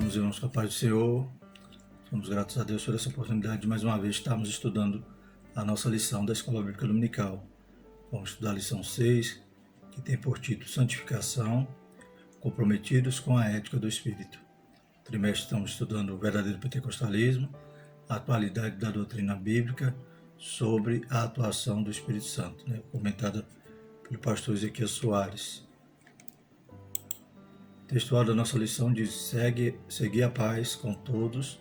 Meus irmãos, com a paz do Senhor, somos gratos a Deus por essa oportunidade de mais uma vez estarmos estudando a nossa lição da Escola Bíblica Dominical. Vamos estudar a lição 6, que tem por título Santificação, comprometidos com a ética do Espírito. No trimestre estamos estudando o verdadeiro pentecostalismo, a atualidade da doutrina bíblica sobre a atuação do Espírito Santo, comentada pelo pastor Ezequiel Soares. O textual da nossa lição diz: segui a paz com todos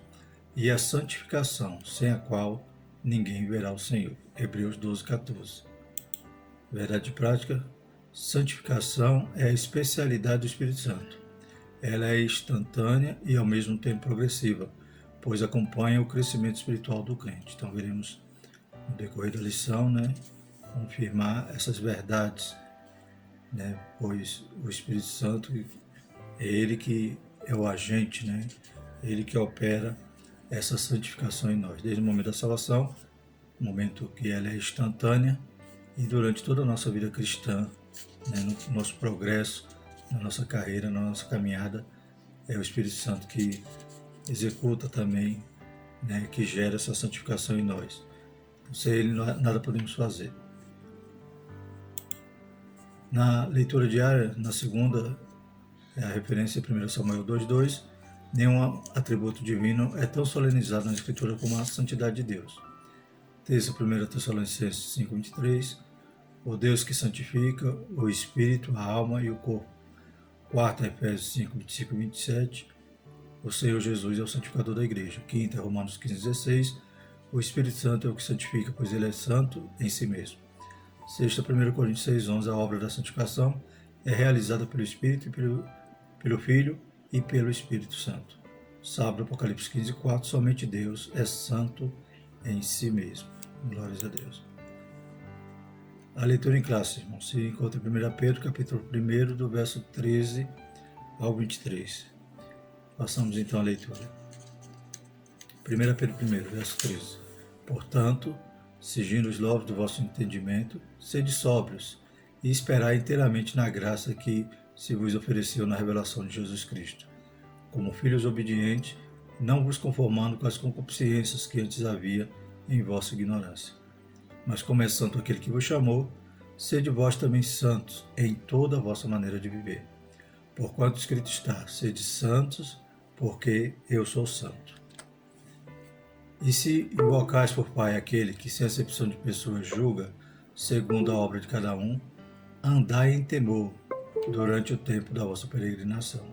e a santificação, sem a qual ninguém verá o Senhor. Hebreus 12, 14. Verdade prática: santificação é a especialidade do Espírito Santo. Ela é instantânea e ao mesmo tempo progressiva, pois acompanha o crescimento espiritual do crente. Então veremos no decorrer da lição, confirmar essas verdades, pois o Espírito Santo é Ele que é o agente, Ele que opera essa santificação em nós, desde o momento da salvação, momento que ela é instantânea, e durante toda a nossa vida cristã, no nosso progresso, na nossa carreira, na nossa caminhada, é o Espírito Santo que executa também, que gera essa santificação em nós. Sem Ele nada podemos fazer. Na leitura diária, na segunda, a referência é 1 Samuel 2,2, nenhum atributo divino é tão solenizado na Escritura como a santidade de Deus. Texto 1 Tessalonicenses 5,23, o Deus que santifica o espírito, a alma e o corpo. 4 Efésios 5,25 e 27, o Senhor Jesus é o santificador da igreja. 5 Romanos 15,16, o Espírito Santo é o que santifica, pois ele é santo em si mesmo. 6 1 Coríntios 6,11, a obra da santificação é realizada pelo Espírito e pelo Filho e pelo Espírito Santo. Sábado, Apocalipse 15,4, somente Deus é santo em si mesmo. Glórias a Deus. A leitura em classe, irmãos, se encontra em 1 Pedro, capítulo 1, do verso 13 ao 23. Passamos então a leitura. 1 Pedro 1, verso 13. Portanto, seguindo os louvos do vosso entendimento, sede sóbrios e esperai inteiramente na graça que se vos ofereceu na revelação de Jesus Cristo. Como filhos obedientes, não vos conformando com as concupiscências que antes havia em vossa ignorância. Mas como é santo aquele que vos chamou, sede vós também santos em toda a vossa maneira de viver. Porquanto escrito está: sede santos, porque eu sou santo. E se invocais por Pai aquele que, sem acepção de pessoas, julga segundo a obra de cada um, andai em temor durante o tempo da vossa peregrinação,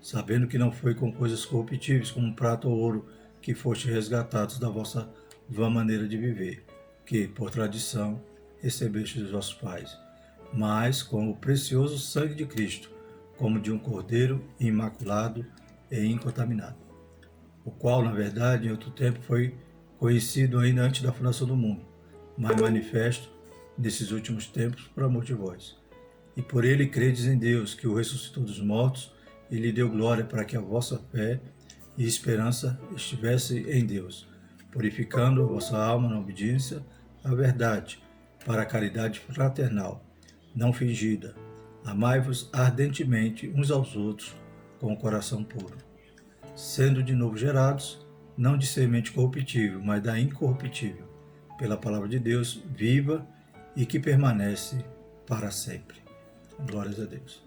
sabendo que não foi com coisas corruptíveis, como prata ou ouro, que foste resgatados da vossa vã maneira de viver, que, por tradição, recebeste dos vossos pais, mas com o precioso sangue de Cristo, como de um cordeiro imaculado e incontaminado, o qual, na verdade, em outro tempo foi conhecido ainda antes da fundação do mundo, mas manifesto nesses últimos tempos por amor de vós. E por ele credes em Deus, que o ressuscitou dos mortos e lhe deu glória, para que a vossa fé e esperança estivesse em Deus, purificando a vossa alma na obediência à verdade, para a caridade fraternal, não fingida. Amai-vos ardentemente uns aos outros com o coração puro, sendo de novo gerados, não de semente corruptível, mas da incorruptível, pela palavra de Deus viva e que permanece para sempre. Glórias a Deus.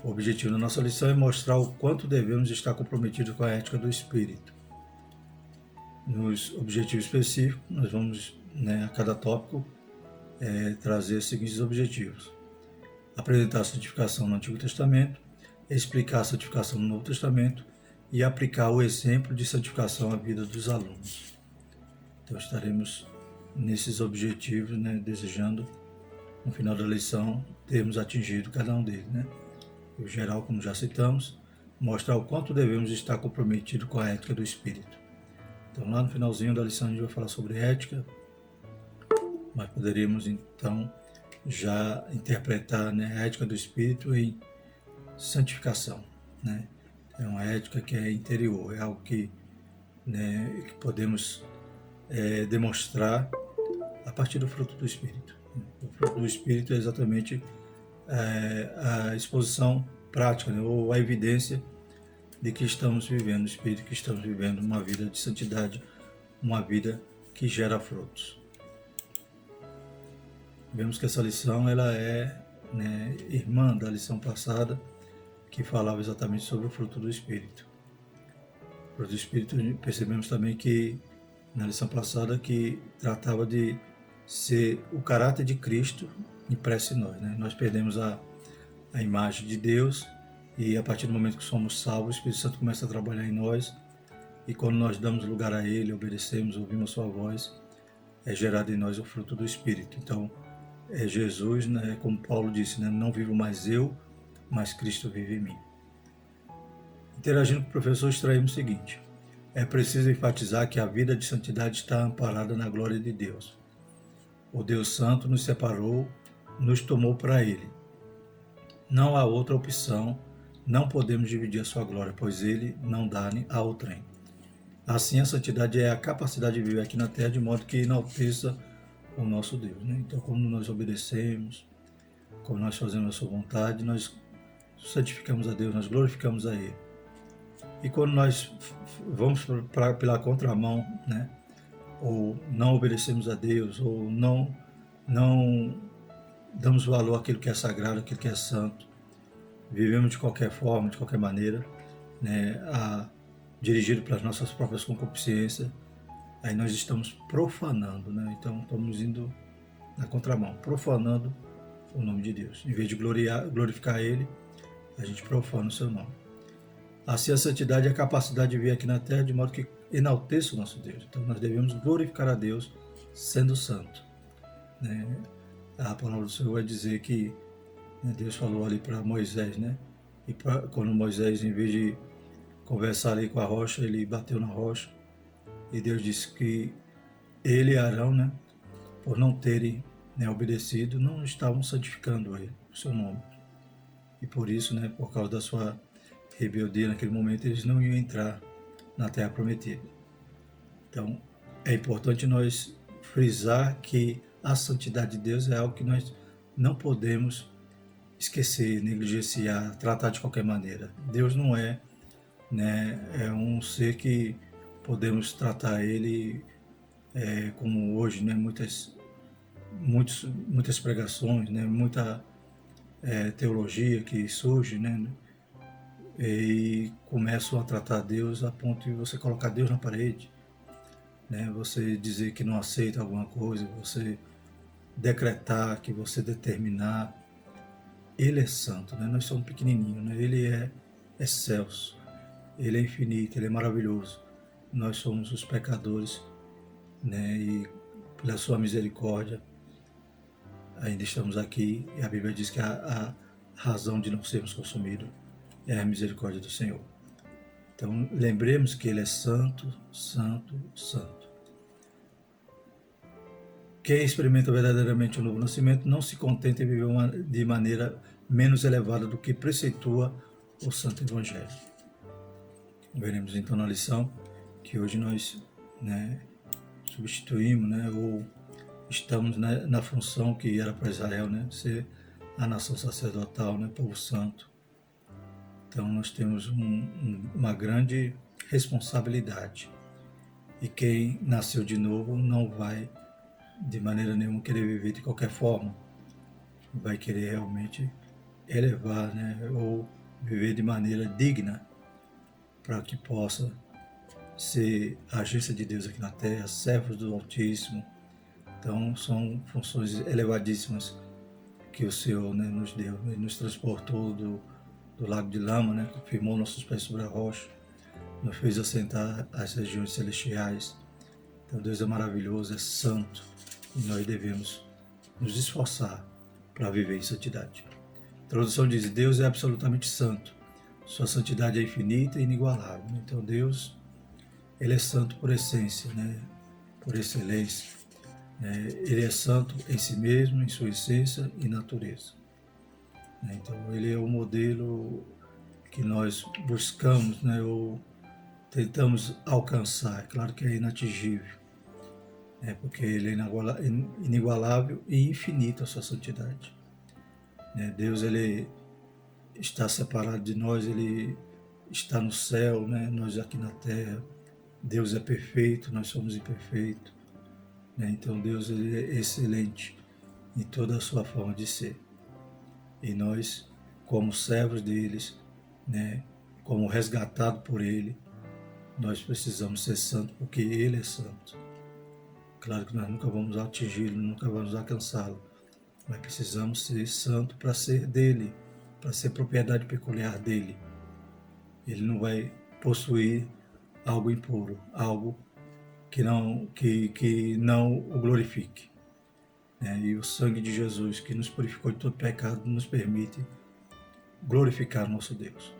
O objetivo da nossa lição é mostrar o quanto devemos estar comprometidos com a ética do Espírito. Nos objetivos específicos, nós vamos, a cada tópico, trazer os seguintes objetivos: apresentar a santificação no Antigo Testamento, explicar a santificação no Novo Testamento e aplicar o exemplo de santificação à vida dos alunos. Então estaremos nesses objetivos, desejando, no final da lição, termos atingido cada um deles. O geral, como já citamos, mostrar o quanto devemos estar comprometidos com a ética do Espírito. Então, lá no finalzinho da lição, a gente vai falar sobre ética, mas poderíamos, então, já interpretar a ética do Espírito em santificação. É uma ética que é interior, é algo que podemos demonstrar a partir do fruto do Espírito. O fruto do Espírito é exatamente a exposição prática, ou a evidência de que estamos vivendo, o espírito que estamos vivendo uma vida de santidade, uma vida que gera frutos. Vemos que essa lição ela é, né, irmã da lição passada, que falava exatamente sobre o fruto do Espírito. O fruto do Espírito, percebemos também que na lição passada que tratava de ser o caráter de Cristo impresso em nós. Né? Nós perdemos a imagem de Deus e a partir do momento que somos salvos, o Espírito Santo começa a trabalhar em nós e quando nós damos lugar a Ele, obedecemos, ouvimos a sua voz, é gerado em nós o fruto do Espírito. Então, é Jesus, né, como Paulo disse, né, não vivo mais eu, mas Cristo vive em mim. Interagindo com o professor, extraímos o seguinte: é preciso enfatizar que a vida de santidade está amparada na glória de Deus. O Deus Santo nos separou, nos tomou para Ele. Não há outra opção, não podemos dividir a sua glória, pois Ele não dá a outrem. Assim, a santidade é a capacidade de viver aqui na terra de modo que enalteça o nosso Deus. Né? Então, como nós obedecemos, como nós fazemos a sua vontade, nós santificamos a Deus, nós glorificamos a Ele. E quando nós vamos pela contramão, né, ou não obedecemos a Deus, ou não damos valor àquilo que é sagrado, àquilo que é santo, vivemos de qualquer forma, de qualquer maneira, né, dirigido pelas nossas próprias concupiscências, aí nós estamos profanando, né? Então estamos indo na contramão, profanando o nome de Deus. Em vez de glorificar Ele, a gente profana o seu nome. Assim, a santidade é a capacidade de vir aqui na terra de modo que enalteça o nosso Deus. Então, nós devemos glorificar a Deus sendo santo. Né? A palavra do Senhor vai dizer que, né, Deus falou ali para Moisés, né? E quando Moisés, em vez de conversar ali com a rocha, ele bateu na rocha. E Deus disse que ele e Arão, né, por não terem, né, obedecido, não estavam santificando ele, o seu nome. E por isso, né, por causa da sua rebeldia naquele momento, eles não iam entrar na terra prometida. Então, é importante nós frisar que a santidade de Deus é algo que nós não podemos esquecer, negligenciar, tratar de qualquer maneira. Deus não é, né, é um ser que podemos tratar ele como hoje, né, muitas pregações, né, muita teologia que surge, né, e começam a tratar Deus a ponto de você colocar Deus na parede, né? Você dizer que não aceita alguma coisa, você decretar, que você determinar. Ele é santo, né? Nós somos pequenininhos, né? Ele é excelso, Ele é infinito, Ele é maravilhoso. Nós somos os pecadores, né? E pela sua misericórdia ainda estamos aqui, e a Bíblia diz que a razão de não sermos consumidos é a misericórdia do Senhor. Então, lembremos que Ele é santo, santo, santo. Quem experimenta verdadeiramente o novo nascimento não se contenta em viver de maneira menos elevada do que preceitua o Santo Evangelho. Veremos então na lição que hoje nós, né, substituímos, né, ou estamos, né, na função que era para Israel, né, ser a nação sacerdotal, né, povo santo. Então nós temos uma grande responsabilidade. E quem nasceu de novo não vai de maneira nenhuma querer viver de qualquer forma. Vai querer realmente elevar, né, ou viver de maneira digna para que possa ser a agência de Deus aqui na terra, servos do Altíssimo. Então são funções elevadíssimas que o Senhor, né, nos deu. Ele nos transportou do lago de lama, né, firmou nossos pés sobre a rocha, nos fez assentar as regiões celestiais. Então Deus é maravilhoso, é santo, e nós devemos nos esforçar para viver em santidade. A tradução diz: Deus é absolutamente santo, sua santidade é infinita e inigualável. Então Deus, Ele é santo por essência, né, por excelência. Ele é santo em si mesmo, em sua essência e natureza. Então Ele é o modelo que nós buscamos, né, ou tentamos alcançar. Claro que é inatingível, porque Ele é inigualável e infinito a sua santidade. Deus, Ele está separado de nós, Ele está no céu, né? Nós aqui na terra. Deus é perfeito, nós somos imperfeitos, né? Então Deus ele é excelente em toda a sua forma de ser. E nós, como servos deles, né? Como resgatado por Ele, nós precisamos ser santos porque Ele é santo. Claro que nós nunca vamos atingi-lo, nunca vamos alcançá-lo, mas precisamos ser santos para ser dele, para ser propriedade peculiar dele. Ele não vai possuir algo impuro, algo que não o glorifique. Né? E o sangue de Jesus, que nos purificou de todo pecado, nos permite glorificar nosso Deus.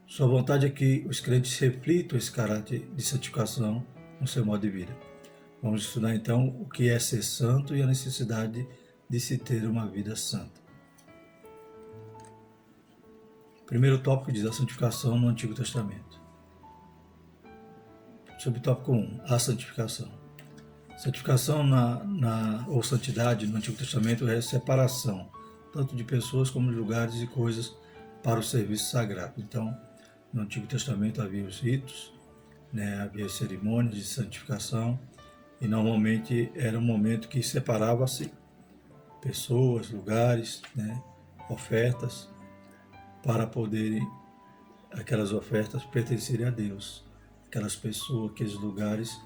Sua vontade é que os crentes reflitam esse caráter de santificação no seu modo de vida. Vamos estudar então o que é ser santo e a necessidade de se ter uma vida santa. Primeiro tópico diz a santificação no Antigo Testamento. Subtópico 1, a santificação. Santificação ou santidade no Antigo Testamento é separação, tanto de pessoas como de lugares e coisas para o serviço sagrado. Então, no Antigo Testamento havia os ritos, né, havia as cerimônias de santificação, e normalmente era um momento que separava-se pessoas, lugares, né, ofertas, para poderem aquelas ofertas pertencerem a Deus, aquelas pessoas, aqueles lugares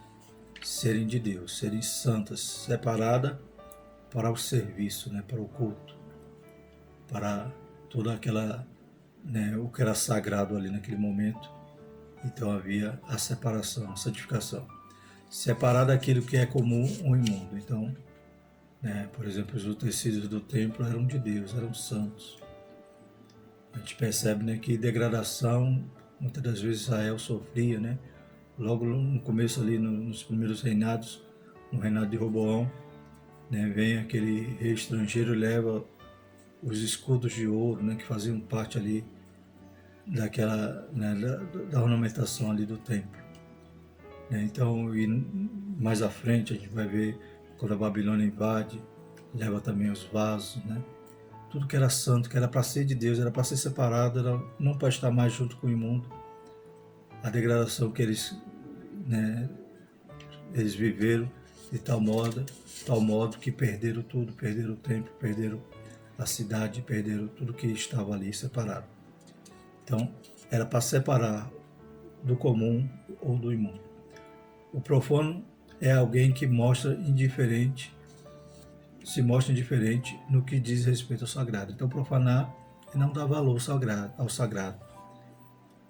serem de Deus, serem santas, separadas para o serviço, né, para o culto, para toda aquela, né, o que era sagrado ali naquele momento. Então havia a separação, a santificação. Separar daquilo que é comum ou imundo. Então, né, por exemplo, os utensílios do templo eram de Deus, eram santos. A gente percebe, né, que degradação, muitas das vezes Israel sofria, né? Logo no começo ali, nos primeiros reinados, no reinado de Roboão, né, vem aquele rei estrangeiro e leva os escudos de ouro, né, que faziam parte ali daquela, né, da ornamentação ali do templo. Né? Então, e mais à frente a gente vai ver quando a Babilônia invade, leva também os vasos, né? Tudo que era santo, que era para ser de Deus, era para ser separado, era não para estar mais junto com o imundo. A degradação que né, eles viveram de tal modo que perderam tudo, perderam o templo, perderam a cidade, perderam tudo que estava ali separado. Então, era para separar do comum ou do imundo. O profano é alguém que se mostra indiferente no que diz respeito ao sagrado. Então, profanar é não dar valor ao sagrado.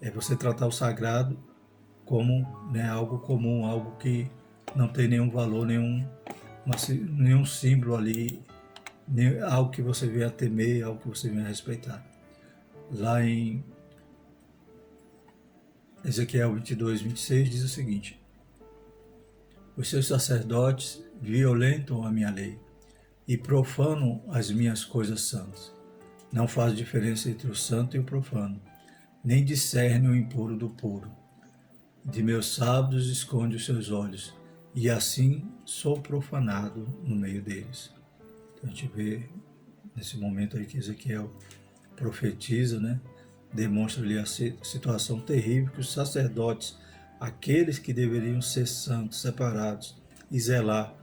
É você tratar o sagrado como, né, algo comum, algo que não tem nenhum valor, nenhum símbolo ali, algo que você venha a temer, algo que você venha a respeitar. Lá em Ezequiel 22, 26 diz o seguinte: os seus sacerdotes violentam a minha lei e profanam as minhas coisas santas. Não faz diferença entre o santo e o profano, nem discerne o impuro do puro. De meus sábados esconde os seus olhos, e assim sou profanado no meio deles. Então a gente vê nesse momento aí que Ezequiel profetiza, né? Demonstra ali a situação terrível que os sacerdotes, aqueles que deveriam ser santos, separados e zelar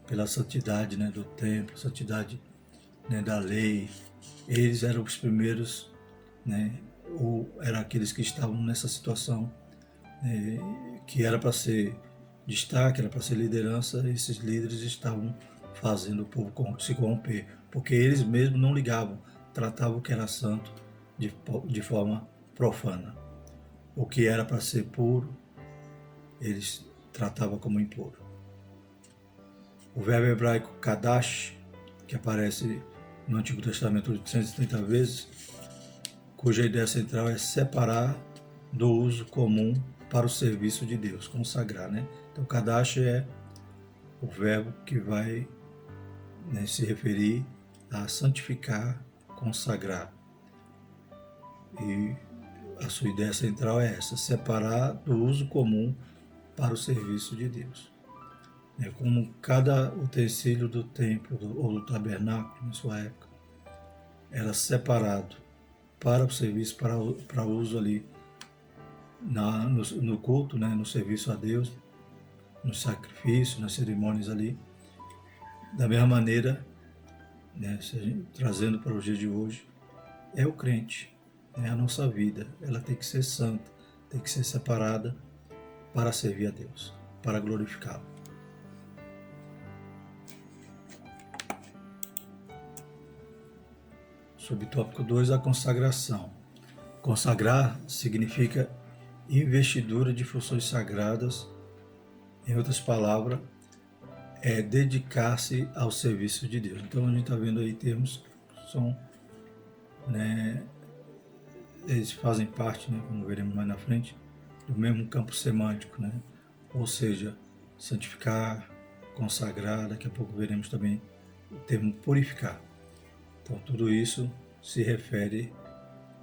pela santidade, né, do templo, santidade, né, da lei, eles eram os primeiros, né, ou eram aqueles que estavam nessa situação, né, que era para ser destaque, era para ser liderança, esses líderes estavam fazendo o povo se corromper, porque eles mesmos não ligavam, tratavam o que era santo de forma profana. O que era para ser puro, eles tratavam como impuro. O verbo hebraico kadash, que aparece no Antigo Testamento 830 vezes, cuja ideia central é separar do uso comum para o serviço de Deus, consagrar, né? Então, kadash é o verbo que vai, né, se referir a santificar, consagrar. E a sua ideia central é essa: separar do uso comum para o serviço de Deus. É como cada utensílio do templo ou do tabernáculo, na sua época, era separado para o serviço, para uso ali no culto, né, no serviço a Deus, no sacrifício, nas cerimônias ali. Da mesma maneira, né, trazendo para os dias de hoje, é o crente, é a nossa vida. Ela tem que ser santa, tem que ser separada para servir a Deus, para glorificá-lo. Subtópico 2, a consagração. Consagrar significa investidura de funções sagradas. Em outras palavras, é dedicar-se ao serviço de Deus. Então a gente está vendo aí termos que são, né, eles fazem parte, né, como veremos mais na frente, do mesmo campo semântico, né? Ou seja, santificar, consagrar, daqui a pouco veremos também o termo purificar. Então tudo isso se refere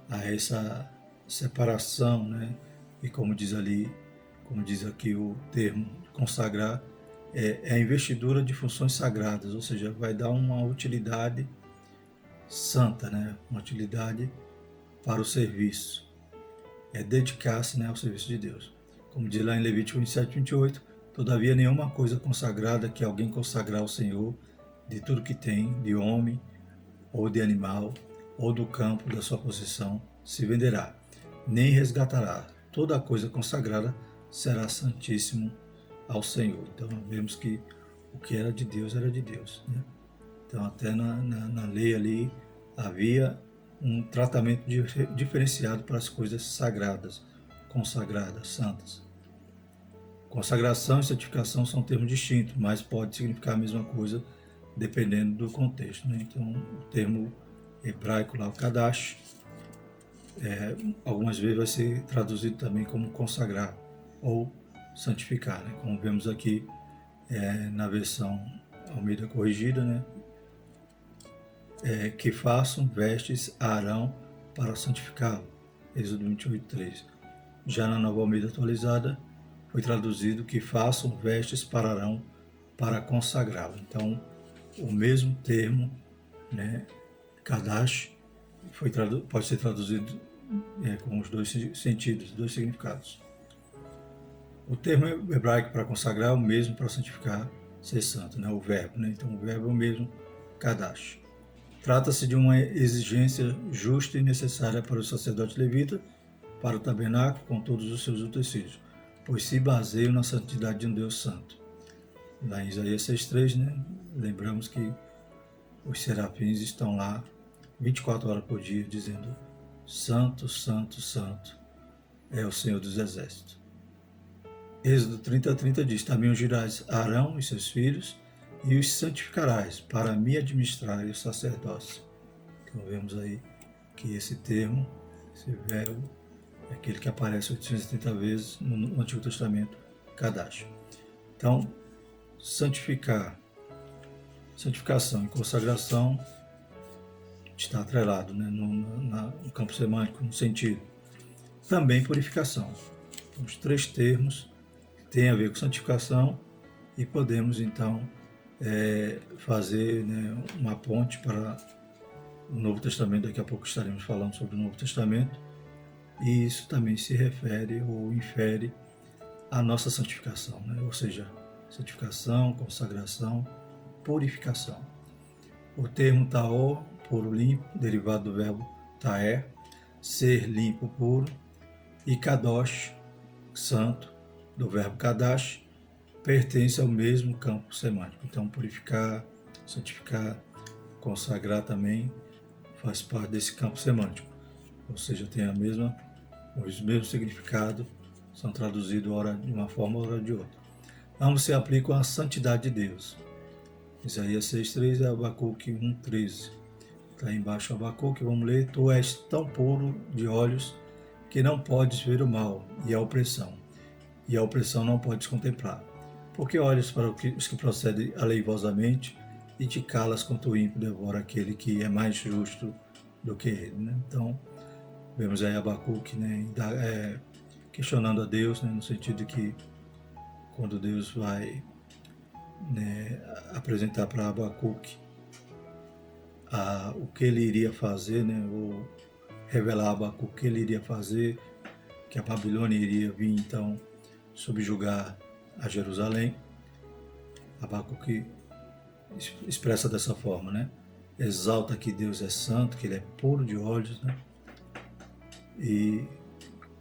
a essa separação, né? E como diz ali, como diz aqui o termo consagrar, é a investidura de funções sagradas, ou seja, vai dar uma utilidade santa, né? Uma utilidade para o serviço. É dedicar-se, né, ao serviço de Deus. Como diz lá em Levítico 27, 28, todavia nenhuma coisa consagrada que alguém consagrar ao Senhor, de tudo que tem, de homem ou de animal, ou do campo da sua possessão, se venderá, nem resgatará. Toda coisa consagrada será santíssimo ao Senhor. Então, vemos que o que era de Deus, né? Então, até na lei ali, havia um tratamento diferenciado para as coisas sagradas, consagradas, santas. Consagração e santificação são termos distintos, mas pode significar a mesma coisa dependendo do contexto, né? Então, o termo hebraico lá, o Kadash, algumas vezes vai ser traduzido também como consagrar ou santificar, né? Como vemos aqui na versão Almeida Corrigida, né? Que façam vestes a Arão para santificá-lo. Êxodo 28:3. Já na Nova Almeida Atualizada, foi traduzido que façam vestes para Arão para consagrá-lo. Então, o mesmo termo, né, Kadash, pode ser traduzido com os dois sentidos, dois significados. O termo hebraico para consagrar é o mesmo para santificar, ser santo, né, o verbo. Né? Então, o verbo é o mesmo, Kadash. Trata-se de uma exigência justa e necessária para o sacerdote levita, para o tabernáculo, com todos os seus utensílios, pois se baseiam na santidade de um Deus santo. Lá em Isaías 6,3, né, lembramos que os serafins estão lá 24 horas por dia, dizendo: Santo, Santo, Santo é o Senhor dos Exércitos. Êxodo 30:30 diz: Também ungirás Arão e seus filhos, e os santificarás para me administrar o sacerdócio. Então vemos aí que esse termo, esse verbo, é aquele que aparece 830 vezes no Antigo Testamento, Kadash. Então, santificar, santificação e consagração está atrelado, né, no campo semântico, no sentido. Também purificação. Os três termos têm a ver com santificação e podemos então fazer, né, uma ponte para o Novo Testamento. Daqui a pouco estaremos falando sobre o Novo Testamento, e isso também se refere ou infere à nossa santificação, né? Ou seja, santificação, consagração, purificação. O termo taor, puro, limpo, derivado do verbo taer, ser limpo, puro, e kadosh, santo, do verbo kadash, pertence ao mesmo campo semântico. Então, purificar, santificar, consagrar também faz parte desse campo semântico. Ou seja, tem os mesmos significados, são traduzidos ora de uma forma, ora de outra. Ambos se aplicam à santidade de Deus. Isaías 6,3 e Abacuque 1,13. Está embaixo Abacuque, vamos ler: Tu és tão puro de olhos que não podes ver o mal e a opressão não podes contemplar. Porque olhas para os que procedem aleivosamente e te calas quanto o ímpio devora aquele que é mais justo do que ele. Né? Então, vemos aí Abacuque, né, questionando a Deus, né, no sentido de que quando Deus vai, né, apresentar para Abacuque o que ele iria fazer, né, ou revelar a Abacuque o que ele iria fazer, que a Babilônia iria vir então subjugar a Jerusalém. Abacuque expressa dessa forma, né? Exalta que Deus é santo, que ele é puro de olhos, né? E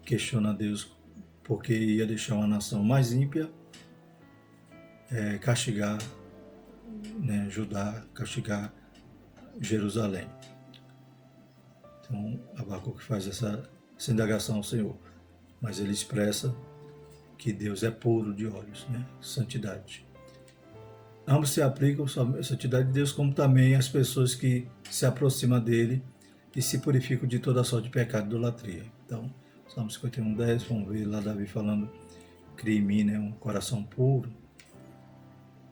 questiona Deus porque ia deixar uma nação mais ímpia castigar, né, Judá, castigar Jerusalém. Então, Abacuque faz essa indagação ao Senhor, mas ele expressa que Deus é puro de olhos, né? Santidade. Ambos se aplicam à santidade de Deus, como também as pessoas que se aproximam dele e se purificam de toda sorte de pecado e idolatria. Então, Salmo 51:10, vamos ver lá Davi falando, cria em mim, né, um coração puro.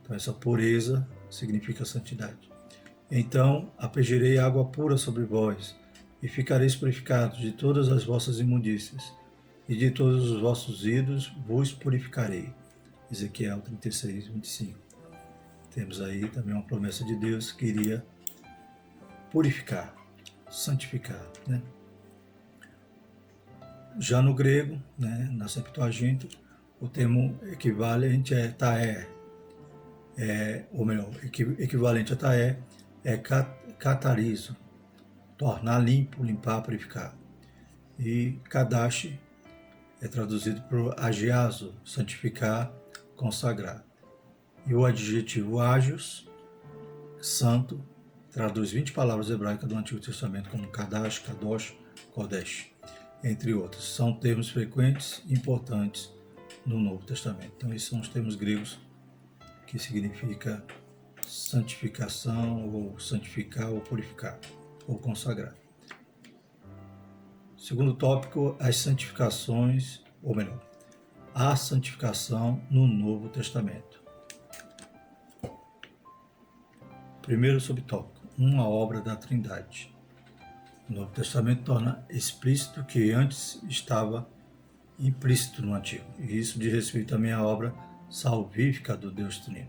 Então, essa pureza significa santidade. Então, aspergirei água pura sobre vós, e ficareis purificados de todas as vossas imundícias, e de todos os vossos ídolos vos purificarei. Ezequiel 36:25. Temos aí também uma promessa de Deus que iria purificar, santificar, né? Já no grego, né, na Septuaginta, o termo equivalente é taé, ou melhor, equivalente a taé é catarizo, tornar limpo, limpar, purificar. E kadash é traduzido por agiazo, santificar, consagrar. E o adjetivo ágios, santo, traduz 20 palavras hebraicas do Antigo Testamento, como kadash, kadosh, kodesh, entre outros. São termos frequentes e importantes no Novo Testamento. Então, esses são os termos gregos que significa santificação, ou santificar, ou purificar, ou consagrar. Segundo tópico, as santificações, ou melhor, a santificação no Novo Testamento. Primeiro subtópico, uma obra da Trindade. O Novo Testamento torna explícito que antes estava implícito no Antigo, e isso diz respeito também à obra salvífica do Deus Trino.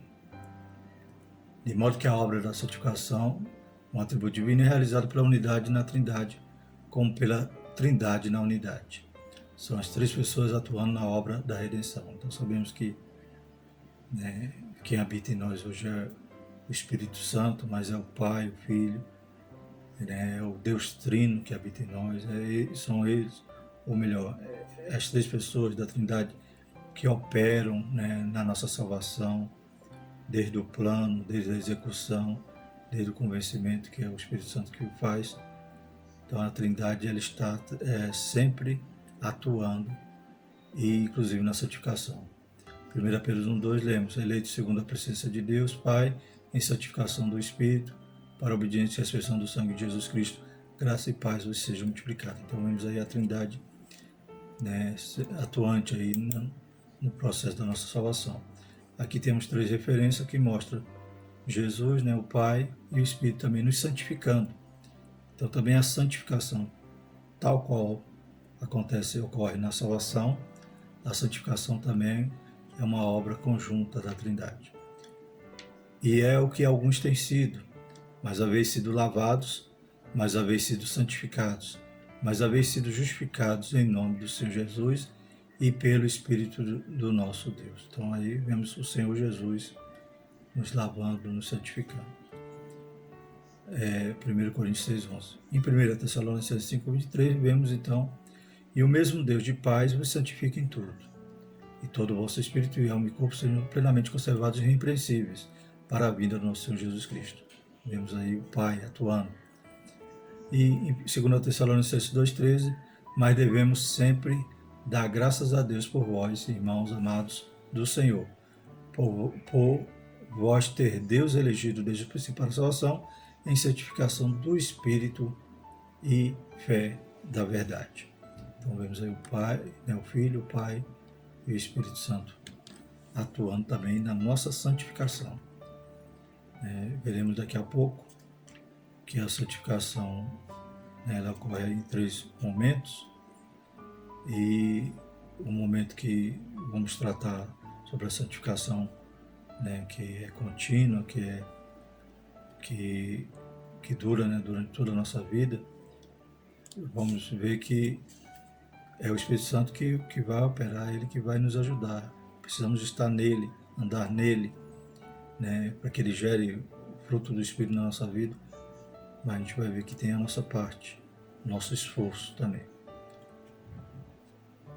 De modo que a obra da santificação, um atributo divino, é realizado pela unidade na Trindade, como pela Trindade na unidade. São as três pessoas atuando na obra da redenção. Então sabemos que, né, quem habita em nós hoje é o Espírito Santo, mas é o Pai, o Filho, né, é o Deus Trino que habita em nós, são eles, ou melhor, as três pessoas da Trindade que operam, né, na nossa salvação, desde o plano, desde a execução, desde o convencimento, que é o Espírito Santo que o faz. Então a Trindade ela está sempre atuando, e inclusive na santificação. 1 Pedro 1:2 lemos, eleito segundo a presença de Deus, Pai, em santificação do Espírito, para a obediência e expressão do sangue de Jesus Cristo, graça e paz vos sejam multiplicadas. Então vemos aí a Trindade, né, atuante aí no processo da nossa salvação. Aqui temos três referências que mostram Jesus, né, o Pai e o Espírito também nos santificando. Então também a santificação, tal qual ocorre na salvação, a santificação também é uma obra conjunta da Trindade. E é o que alguns têm sido, mas haveis sido lavados, mas haveis sido santificados, mas haveis sido justificados em nome do Senhor Jesus e pelo Espírito do nosso Deus. Então aí vemos o Senhor Jesus nos lavando, nos santificando. 1 Coríntios 6:11. Em 1 Tessalonicenses 5:23 vemos então, e o mesmo Deus de paz vos santifica em tudo, e todo o vosso espírito e alma e corpo sejam plenamente conservados e irrepreensíveis para a vinda do nosso Senhor Jesus Cristo. Vemos aí o Pai atuando. E em 2 Tessalonicenses 2:13, mas devemos sempre dar graças a Deus por vós, irmãos amados do Senhor, por vós ter Deus elegido desde o princípio para a salvação, em santificação do Espírito e fé da verdade. Então vemos aí o Pai, né, o Filho, o Pai e o Espírito Santo atuando também na nossa santificação. Veremos daqui a pouco que a santificação, né, ela ocorre em três momentos, e o momento que vamos tratar sobre a santificação, né, que é contínua, que dura, né, durante toda a nossa vida, vamos ver que é o Espírito Santo que vai operar, ele que vai nos ajudar. Precisamos estar nele, andar nele, né, para que ele gere o fruto do Espírito na nossa vida. Mas a gente vai ver que tem a nossa parte, nosso esforço também.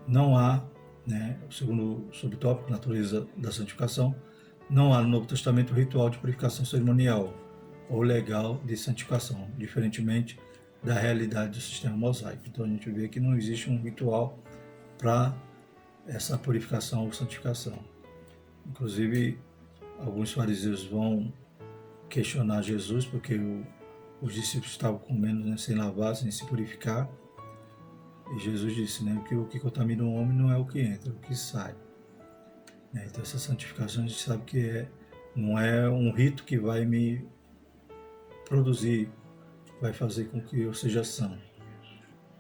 Não há, né, segundo o subtópico, natureza da santificação, não há no Novo Testamento ritual de purificação cerimonial ou legal de santificação, diferentemente da realidade do sistema mosaico. Então a gente vê que não existe um ritual para essa purificação ou santificação. Inclusive, alguns fariseus vão questionar Jesus porque os discípulos estavam comendo, né, sem lavar, sem se purificar. E Jesus disse, né, que o que contamina o homem não é o que entra, é o que sai. Então essa santificação a gente sabe que não é um rito que vai me produzir, vai fazer com que eu seja santo.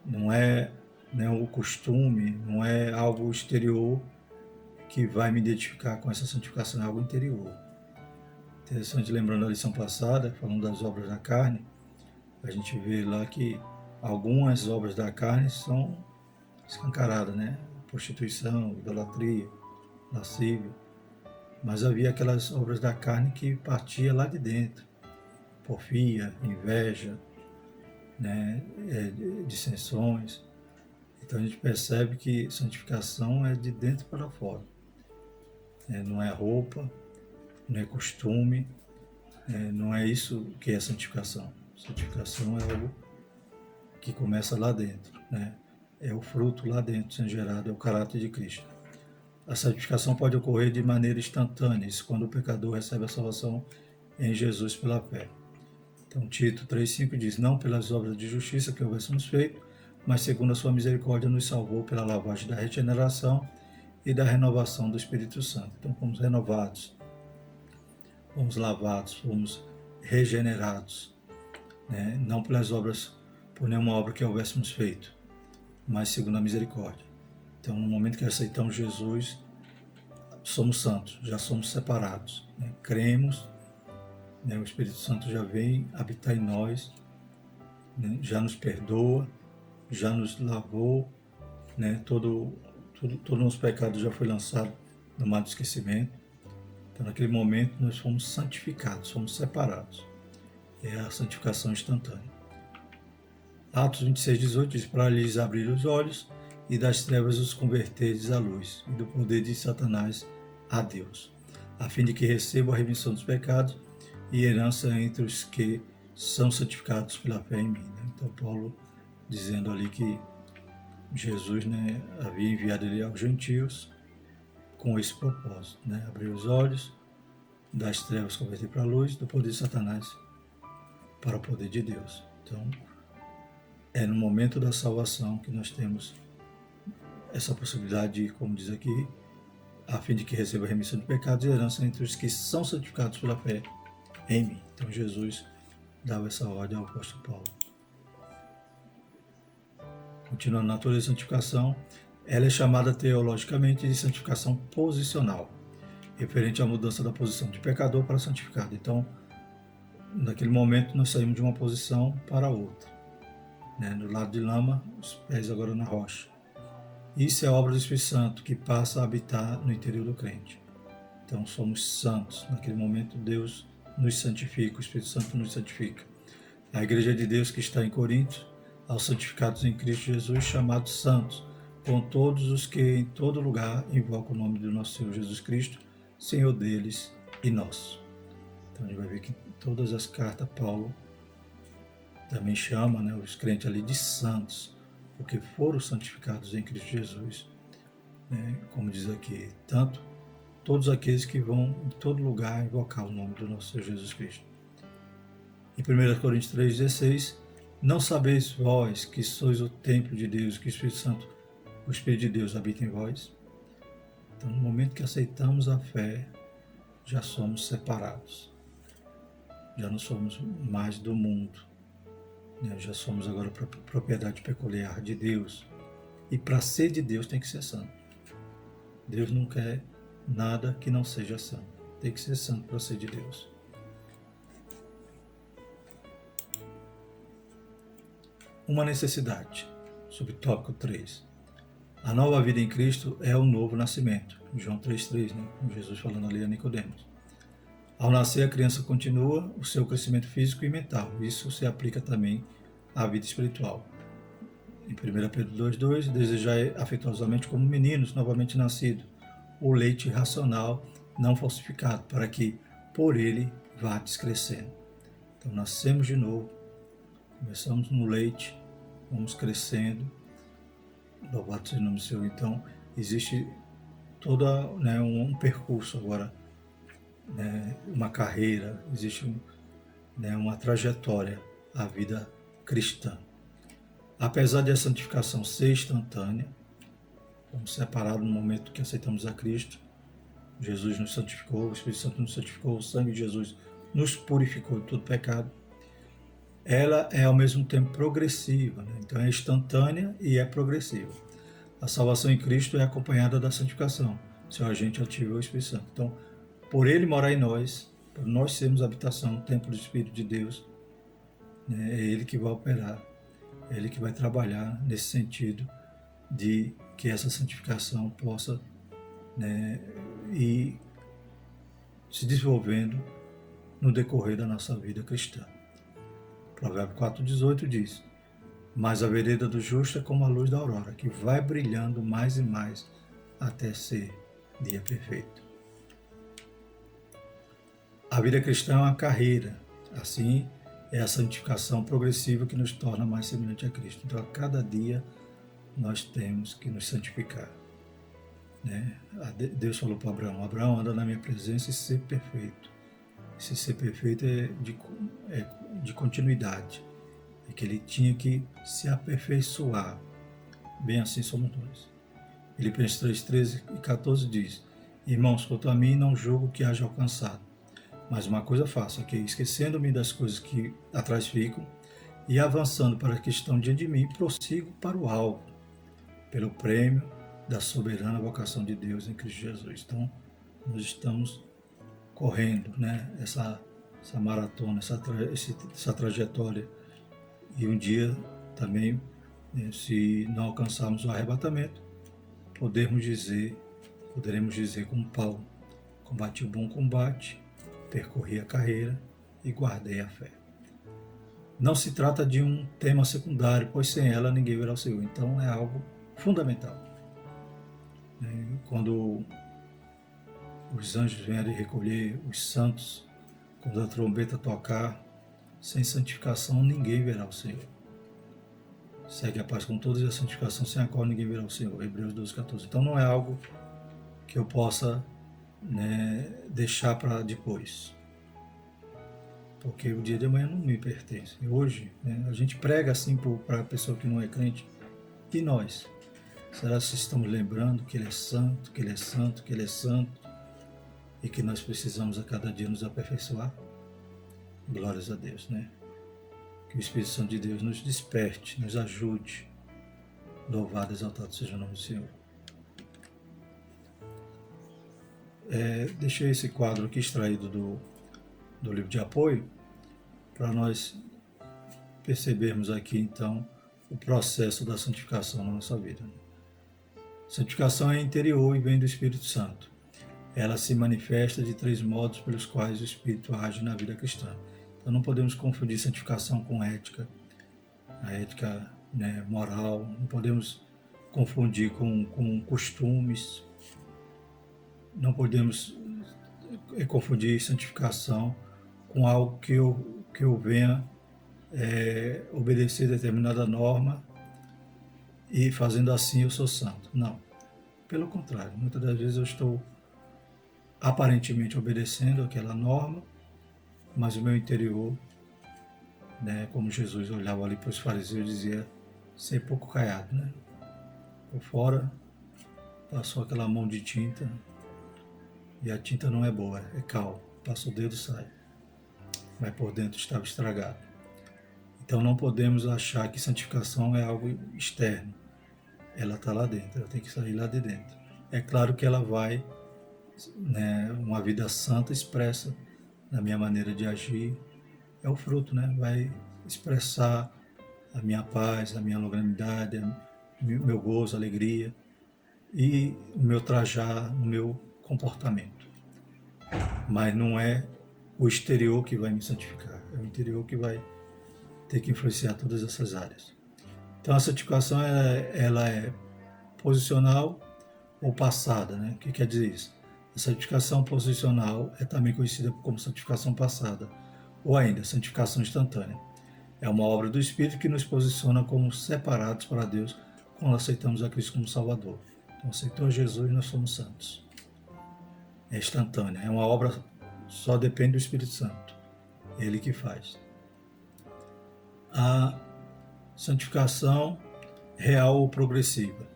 Não é, né, o costume, não é algo exterior que vai me identificar com essa santificação, é algo interior. Interessante, lembrando a lição passada, falando das obras da carne, a gente vê lá que algumas obras da carne são escancaradas, né? Prostituição, idolatria, lascívia. Mas havia aquelas obras da carne que partia lá de dentro. Porfia, inveja, né? Dissensões. Então a gente percebe que santificação é de dentro para fora. Não é roupa, não é costume, não é isso que é santificação. Santificação é algo que começa lá dentro, né? É o fruto lá dentro sendo gerado, é o caráter de Cristo. A santificação pode ocorrer de maneira instantânea, isso quando o pecador recebe a salvação em Jesus pela fé. Então, Tito 3,5 diz, não pelas obras de justiça que houvéssemos feito, mas segundo a sua misericórdia nos salvou pela lavagem da regeneração e da renovação do Espírito Santo. Então, fomos renovados, fomos lavados, fomos regenerados, né? Não pelas obras, por nenhuma obra que houvéssemos feito, mas segundo a misericórdia. Então, no momento que aceitamos Jesus, somos santos, já somos separados, né? Cremos, né? O Espírito Santo já vem habitar em nós, né? Já nos perdoa, já nos lavou, né? Todo o nosso pecado já foi lançado no mar do esquecimento. Então, naquele momento, nós fomos santificados, fomos separados. É a santificação instantânea. Atos 26:18 diz, para lhes abrir os olhos e das trevas os converteres à luz, e do poder de Satanás a Deus, a fim de que recebam a remissão dos pecados e herança entre os que são santificados pela fé em mim. Então, Paulo dizendo ali que Jesus, né, havia enviado ele aos gentios com esse propósito, né, abrir os olhos, das trevas converter para a luz, do poder de Satanás para o poder de Deus. Então, é no momento da salvação que nós temos essa possibilidade de, como diz aqui, a fim de que receba a remissão de pecados e herança entre os que são santificados pela fé em mim. Então Jesus dava essa ordem ao apóstolo Paulo. Continuando na natureza de santificação, ela é chamada teologicamente de santificação posicional, referente à mudança da posição de pecador para santificado. Então, naquele momento nós saímos de uma posição para outra, né? Do lado de lama, os pés agora na rocha. Isso é obra do Espírito Santo que passa a habitar no interior do crente. Então somos santos. Naquele momento Deus nos santifica, o Espírito Santo nos santifica. A Igreja de Deus que está em Corinto, aos santificados em Cristo Jesus, chamados santos, com todos os que em todo lugar invocam o nome do nosso Senhor Jesus Cristo, Senhor deles e nosso. Então a gente vai ver que em todas as cartas Paulo também chama, né, os crentes ali de santos, porque foram santificados em Cristo Jesus, né, como diz aqui, tanto todos aqueles que vão em todo lugar invocar o nome do nosso Senhor Jesus Cristo. Em 1 Coríntios 3,16, não sabeis vós que sois o templo de Deus, que o Espírito de Deus habita em vós? Então, no momento que aceitamos a fé, já somos separados, já não somos mais do mundo, né? Já somos agora propriedade peculiar de Deus. E para ser de Deus tem que ser santo. Deus não quer nada que não seja santo. Tem que ser santo para ser de Deus. uma necessidade. Subtópico 3. A nova vida em Cristo é o novo nascimento. João 3,3, né? Jesus falando ali a Nicodemos. Ao nascer, a criança continua o seu crescimento físico e mental. Isso se aplica também à vida espiritual. Em 1 Pedro 2,2, desejai afetuosamente como meninos novamente nascidos, o leite racional não falsificado, para que por ele vades crescendo. Então, nascemos de novo, começamos no leite, vamos crescendo, louvado seja o nome do Senhor. Então, existe todo um percurso agora, uma carreira, existe uma trajetória à vida cristã. Apesar de a santificação ser instantânea, fomos separados no momento que aceitamos a Cristo, Jesus nos santificou, o Espírito Santo nos santificou, o sangue de Jesus nos purificou de todo pecado. Ela é ao mesmo tempo progressiva, né? Então é instantânea e é progressiva. A salvação em Cristo é acompanhada da santificação, seu agente ativo é o Espírito Santo. Então, por ele morar em nós, por nós sermos habitação, templo do Espírito de Deus, né? É ele que vai operar, é ele que vai trabalhar nesse sentido de que essa santificação possa ir se desenvolvendo no decorrer da nossa vida cristã. Provérbio 4,18 diz: mas a vereda do justo é como a luz da aurora, que vai brilhando mais e mais até ser dia perfeito. A vida cristã é uma carreira, assim é a santificação progressiva que nos torna mais semelhante a Cristo. Então, a cada dia nós temos que nos santificar. Deus falou para Abraão: Abraão, anda na minha presença e ser perfeito. Esse ser perfeito é de continuidade. É que ele tinha que se aperfeiçoar. Bem assim somos nós. Filipenses 3:13 e 14 diz: irmãos, quanto a mim, não julgo que haja alcançado, mas uma coisa faço, que esquecendo-me das coisas que atrás ficam e avançando para as que estão diante de mim, prossigo para o alvo, pelo prêmio da soberana vocação de Deus em Cristo Jesus. Então, nós estamos correndo, essa maratona, essa trajetória, e um dia também, se não alcançarmos o arrebatamento, poderemos dizer como Paulo: combati o bom combate, percorri a carreira e guardei a fé. Não se trata de um tema secundário, pois sem ela ninguém verá o Senhor. Então é algo fundamental. Quando os anjos vierem recolher os santos, quando a trombeta tocar, sem santificação ninguém verá o Senhor. Segue a paz com todos e a santificação, sem a qual ninguém verá o Senhor. Hebreus 12:14. Então não é algo que eu possa deixar para depois, porque o dia de amanhã não me pertence. E hoje, a gente prega assim para a pessoa que não é crente. E nós? Será que estamos lembrando que Ele é santo, que Ele é santo, que Ele é santo, e que nós precisamos a cada dia nos aperfeiçoar? Glórias a Deus, Que o Espírito Santo de Deus nos desperte, nos ajude. Louvado e exaltado seja o nome do Senhor. Deixei esse quadro aqui extraído do livro de apoio, para nós percebermos aqui então o processo da santificação na nossa vida. Santificação é interior e vem do Espírito Santo. Ela se manifesta de 3 modos pelos quais o Espírito age na vida cristã. Então não podemos confundir santificação com ética, a ética moral, não podemos confundir com costumes, não podemos confundir santificação com algo que eu venha obedecer determinada norma e fazendo assim eu sou santo. Não, pelo contrário, muitas das vezes eu estou aparentemente obedecendo aquela norma, mas o meu interior, como Jesus olhava ali para os fariseus, dizia ser pouco caiado, Por fora passou aquela mão de tinta, e a tinta não é boa, é cal, passa o dedo, sai, mas por dentro estava estragado. Então não podemos achar que santificação é algo externo, ela está lá dentro, ela tem que sair lá de dentro. É claro que ela vai, uma vida santa expressa na minha maneira de agir, é o fruto, vai expressar a minha paz, a minha longanimidade, meu gozo, alegria e o meu trajar, o meu comportamento. Mas não é o exterior que vai me santificar, é o interior que vai ter que influenciar todas essas áreas. Então a santificação ela é posicional ou passada, né? O que quer dizer isso? A santificação posicional é também conhecida como santificação passada, ou ainda santificação instantânea. É uma obra do Espírito que nos posiciona como separados para Deus quando aceitamos a Cristo como Salvador. Então, aceitou Jesus, nós somos santos. É instantânea, é uma obra, só depende do Espírito Santo. É Ele que faz. A santificação real ou progressiva.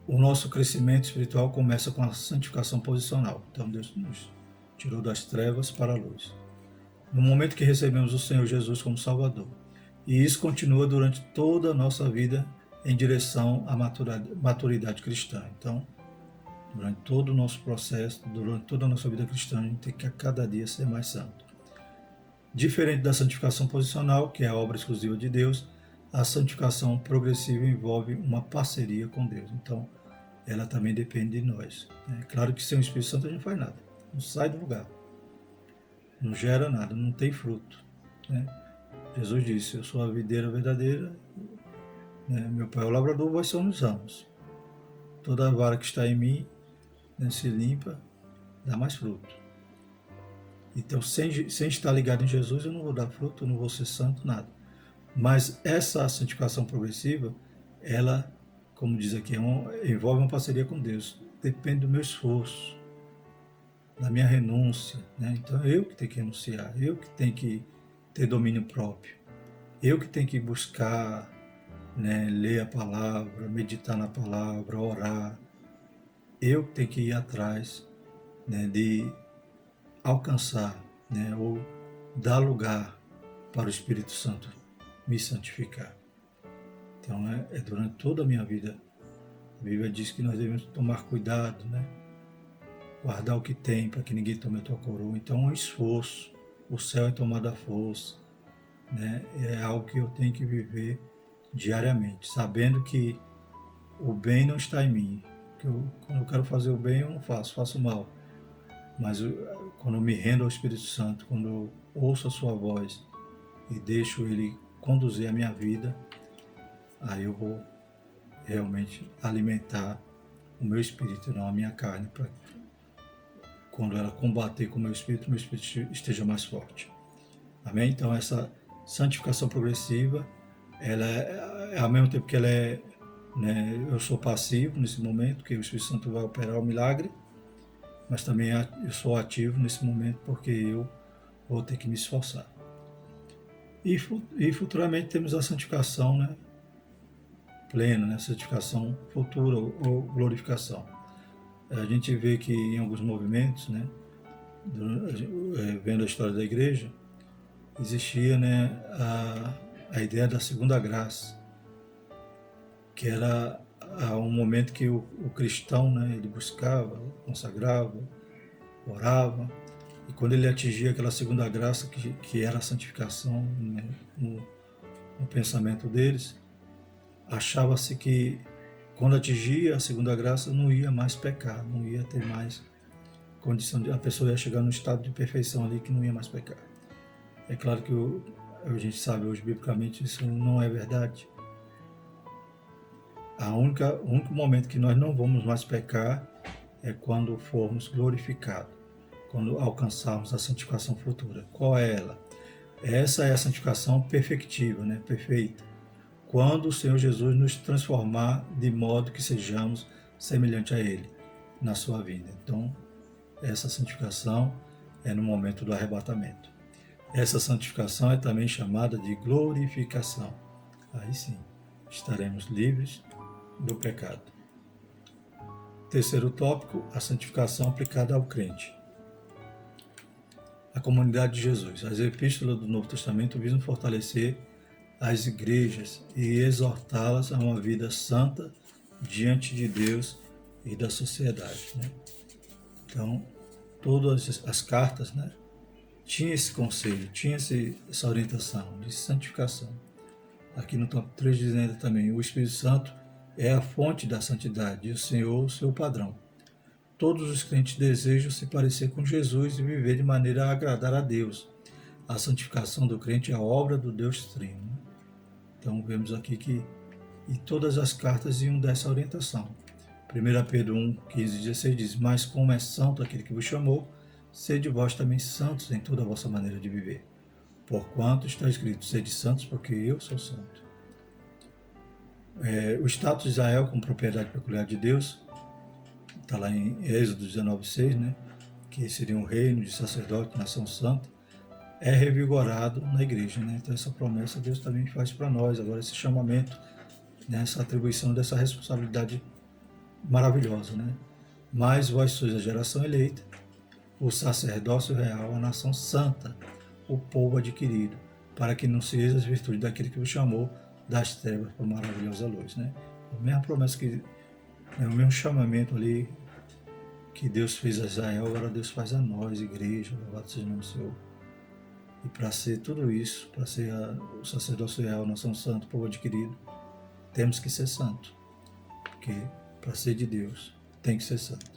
O nosso crescimento espiritual começa com a santificação posicional. Então Deus nos tirou das trevas para a luz. No momento que recebemos o Senhor Jesus como Salvador. E isso continua durante toda a nossa vida em direção à maturidade cristã. Então, durante todo o nosso processo, durante toda a nossa vida cristã, a gente tem que a cada dia ser mais santo. Diferente da santificação posicional, que é a obra exclusiva de Deus, a santificação progressiva envolve uma parceria com Deus. Então, ela também depende de nós. É claro que sem o Espírito Santo a gente não faz nada, não sai do lugar, não gera nada, não tem fruto. Né? Jesus disse, eu sou a videira verdadeira, né? Meu pai é o lavrador, vós somos os ramos. Toda a vara que está em mim, né, se limpa, dá mais fruto. Então, sem estar ligado em Jesus, eu não vou dar fruto, eu não vou ser santo, nada. Mas essa santificação progressiva, ela, como diz aqui, envolve uma parceria com Deus. Depende do meu esforço, da minha renúncia. Né? Então, eu que tenho que renunciar, eu que tenho que ter domínio próprio. Eu que tenho que buscar, né, ler a palavra, meditar na palavra, orar. Eu que tenho que ir atrás, né, de alcançar, né, ou dar lugar para o Espírito Santo me santificar. Então é durante toda a minha vida. A Bíblia diz que nós devemos tomar cuidado, né? Guardar o que tem para que ninguém tome a tua coroa. Então é um esforço. O céu é tomado à força, né? É algo que eu tenho que viver diariamente, sabendo que o bem não está em mim. Que quando eu quero fazer o bem, eu não faço mal. Mas quando eu me rendo ao Espírito Santo, quando eu ouço a sua voz e deixo Ele conduzir a minha vida, aí eu vou realmente alimentar o meu espírito, não a minha carne, para quando ela combater com o meu espírito esteja mais forte. Amém? Então essa santificação progressiva, ela é ao mesmo tempo que ela é, né, eu sou passivo nesse momento, que o Espírito Santo vai operar o milagre, mas também eu sou ativo nesse momento porque eu vou ter que me esforçar. E futuramente temos a santificação, né, plena, né, santificação futura ou glorificação. A gente vê que em alguns movimentos, né, vendo a história da igreja, existia, né, a ideia da segunda graça, que era um momento que o cristão, né, ele buscava, consagrava, orava, e quando ele atingia aquela segunda graça, que era a santificação, né, no pensamento deles, achava-se que quando atingia a segunda graça não ia mais pecar, não ia ter mais condição de a pessoa ia chegar num estado de perfeição ali que não ia mais pecar. É claro que a gente sabe hoje biblicamente isso não é verdade. O único momento que nós não vamos mais pecar é quando formos glorificados, quando alcançarmos a santificação futura. Qual é ela? Essa é a santificação perfectiva, né? Perfeita. Quando o Senhor Jesus nos transformar de modo que sejamos semelhante a Ele na sua vida. Então, essa santificação é no momento do arrebatamento. Essa santificação é também chamada de glorificação. Aí sim, estaremos livres do pecado. Terceiro tópico, a santificação aplicada ao crente. A comunidade de Jesus. As epístolas do Novo Testamento visam fortalecer as igrejas e exortá-las a uma vida santa diante de Deus e da sociedade. Né? Então, todas as cartas, né, tinha esse conselho, tinha essa orientação de santificação. aqui no tópico 3 dizendo também, o Espírito Santo é a fonte da santidade e o Senhor o seu padrão. Todos os crentes desejam se parecer com Jesus e viver de maneira a agradar a Deus. A santificação do crente é a obra do Deus Trino. Então vemos aqui que e todas as cartas iam dessa orientação. 1 Pedro 1, 15 e 16 diz, mas como é santo aquele que vos chamou, sede vós também santos em toda a vossa maneira de viver. Porquanto está escrito, sede santos porque eu sou santo. O status de Israel como propriedade peculiar de Deus, está lá em Êxodo 19, 6, né? Que seria um reino de sacerdote, nação santa, é revigorado na igreja, né? Então essa promessa Deus também faz para nós, agora esse chamamento, né? Essa atribuição dessa responsabilidade maravilhosa, né? Mas vós sois a geração eleita, o sacerdócio real, a nação santa, o povo adquirido, para que não seja as virtudes daquele que vos chamou das trevas para a maravilhosa luz, né? A mesma promessa que, né, o mesmo chamamento ali que Deus fez a Israel, agora Deus faz a nós, igreja, louvado seja o nome do Senhor. E para ser tudo isso, para ser o sacerdócio real, a nação santa, o povo adquirido, temos que ser santo, porque para ser de Deus tem que ser santo.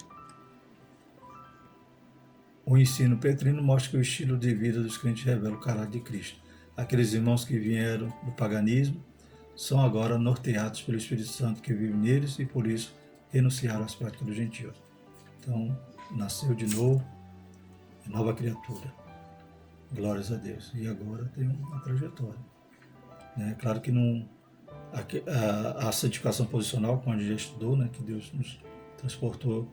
O ensino petrino mostra que o estilo de vida dos crentes revela o caráter de Cristo. Aqueles irmãos que vieram do paganismo são agora norteados pelo Espírito Santo que vive neles e por isso renunciaram às práticas dos gentios. Então, nasceu de novo, nova criatura. Glórias a Deus. E agora tem uma trajetória. Claro que não, a santificação posicional, como a gente já estudou, né, que Deus nos transportou,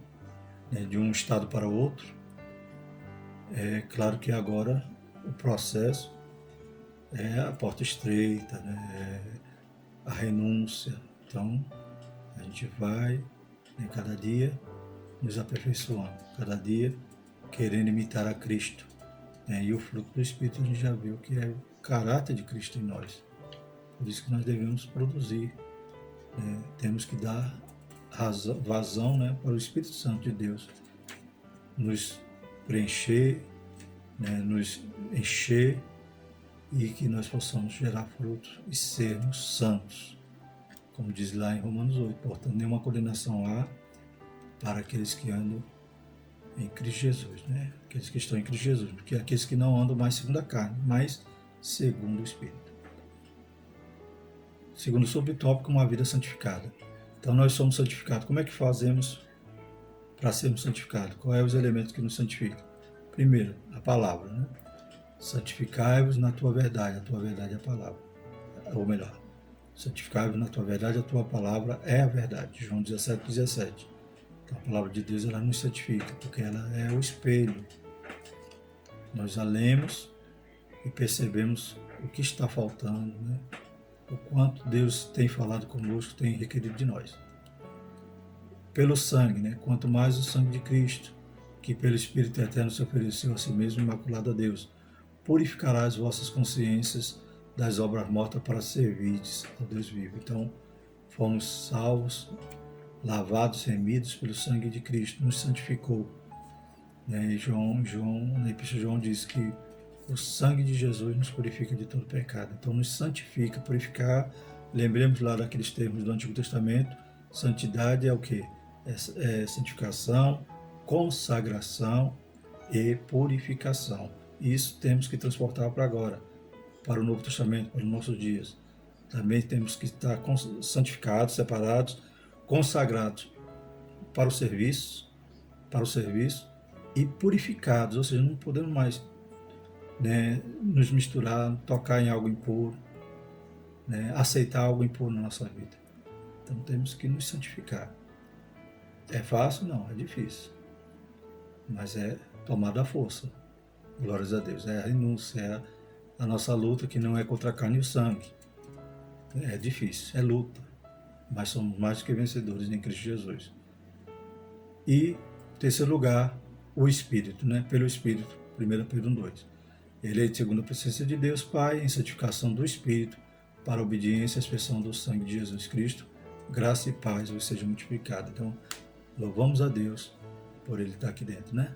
né, de um estado para outro. É claro que agora o processo é a porta estreita, né, é a renúncia. Então, a gente vai, né, cada dia nos aperfeiçoando, cada dia querendo imitar a Cristo. E o fruto do Espírito a gente já viu que é o caráter de Cristo em nós. Por isso que nós devemos produzir. Temos que dar vazão, né, para o Espírito Santo de Deus nos preencher, né, nos encher e que nós possamos gerar frutos e sermos santos. Como diz lá em Romanos 8, portanto, nenhuma condenação há para aqueles que andam em Cristo Jesus, né? Aqueles que estão em Cristo Jesus, porque aqueles que não andam mais segundo a carne, mas segundo o Espírito. Segundo o subtópico, uma vida santificada. Então nós somos santificados. Como é que fazemos para sermos santificados? Quais são os elementos que nos santificam? Primeiro, a palavra, né? Santificai-vos na tua verdade, a tua verdade é a palavra. Ou melhor, santificai-vos na tua verdade, a tua palavra é a verdade. João 17, 17. Então, a palavra de Deus, ela nos santifica, porque ela é o espelho. Nós a lemos e percebemos o que está faltando, né? O quanto Deus tem falado conosco, tem requerido de nós. Pelo sangue, né? Quanto mais o sangue de Cristo, que pelo Espírito Eterno se ofereceu a si mesmo imaculado a Deus, purificará as vossas consciências das obras mortas para servirdes ao Deus vivo. Então, fomos salvos, lavados, remidos pelo sangue de Cristo, nos santificou. E João, na Epístola de João diz que o sangue de Jesus nos purifica de todo pecado. Então nos santifica, purificar. Lembremos lá daqueles termos do Antigo Testamento. Santidade é o quê? É santificação, consagração e purificação. Isso temos que transportar para agora, para o Novo Testamento, para os nossos dias. Também temos que estar santificados, separados, consagrados para o serviço e purificados, ou seja, não podemos mais, né, nos misturar, tocar em algo impuro, né, aceitar algo impuro na nossa vida. Então temos que nos santificar. É fácil? Não, é difícil. Mas é tomada a força. Glórias a Deus. É a renúncia, é a nossa luta que não é contra a carne e o sangue. É difícil, é luta. Mas somos mais do que vencedores em Cristo Jesus. E, em terceiro lugar, o Espírito, né? Pelo Espírito, 1 Pedro 2. Eleito segundo a presença de Deus Pai, em santificação do Espírito, para a obediência e a expressão do sangue de Jesus Cristo, graça e paz vos sejam multiplicadas. Então, louvamos a Deus por Ele estar aqui dentro, né?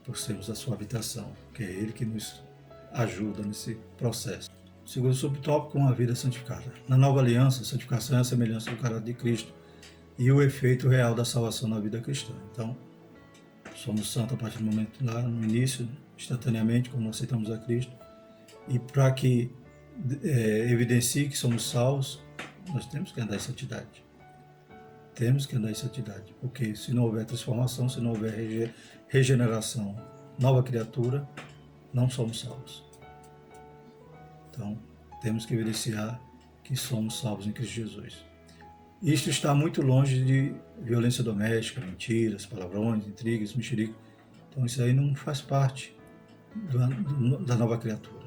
Por sermos a sua habitação, que é Ele que nos ajuda nesse processo. Segundo subtópico, uma vida santificada. Na nova aliança, a santificação é a semelhança do caráter de Cristo e o efeito real da salvação na vida cristã. Então, somos santos a partir do momento lá no início, instantaneamente, quando aceitamos a Cristo. E para que evidencie que somos salvos, nós temos que andar em santidade. Temos que andar em santidade, porque se não houver transformação, se não houver regeneração, nova criatura, não somos salvos. Então, temos que evidenciar que somos salvos em Cristo Jesus. Isto está muito longe de violência doméstica, mentiras, palavrões, intrigas, mexerico. Então, isso aí não faz parte da nova criatura.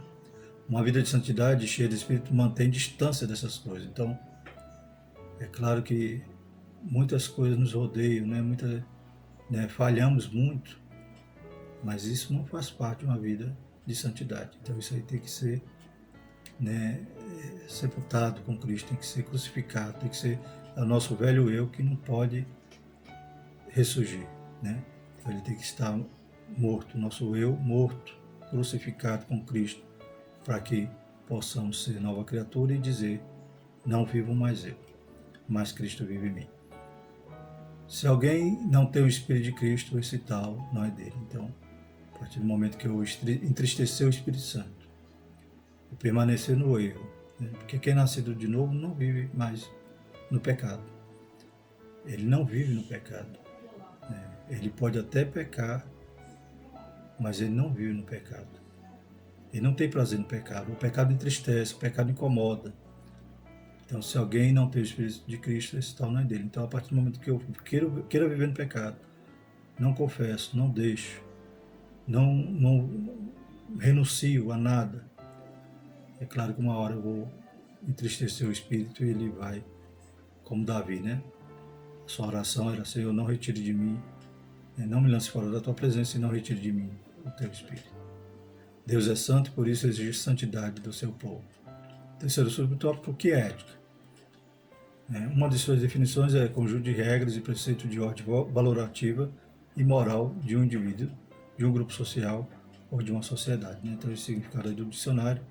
Uma vida de santidade, cheia de Espírito, mantém distância dessas coisas. Então, é claro que muitas coisas nos rodeiam, falhamos muito, mas isso não faz parte de uma vida de santidade. Então, isso aí tem que ser sepultado com Cristo, tem que ser crucificado, tem que ser o nosso velho eu que não pode ressurgir, Então ele tem que estar morto, nosso eu morto, crucificado com Cristo, para que possamos ser nova criatura e dizer, não vivo mais eu, mas Cristo vive em mim. Se alguém não tem o Espírito de Cristo, esse tal não é dele. Então, a partir do momento que eu entristecer o Espírito Santo, e permanecer no erro, porque quem é nascido de novo não vive mais no pecado. Ele não vive no pecado. Ele pode até pecar, mas ele não vive no pecado. Ele não tem prazer no pecado. O pecado entristece, o pecado incomoda. Então, se alguém não tem o Espírito de Cristo, esse tal não é dele. Então, a partir do momento que eu queira viver no pecado, não confesso, não deixo, não renuncio a nada, é claro que uma hora eu vou entristecer o Espírito e ele vai, como Davi, Sua oração era, Senhor, não retire de mim, não me lance fora da tua presença e não retire de mim o teu Espírito. Deus é santo, por isso exige santidade do seu povo. Terceiro subtópico, o que é ética? Uma de suas definições é conjunto de regras e preceitos de ordem valorativa e moral de um indivíduo, de um grupo social ou de uma sociedade. Então, o significado do dicionário,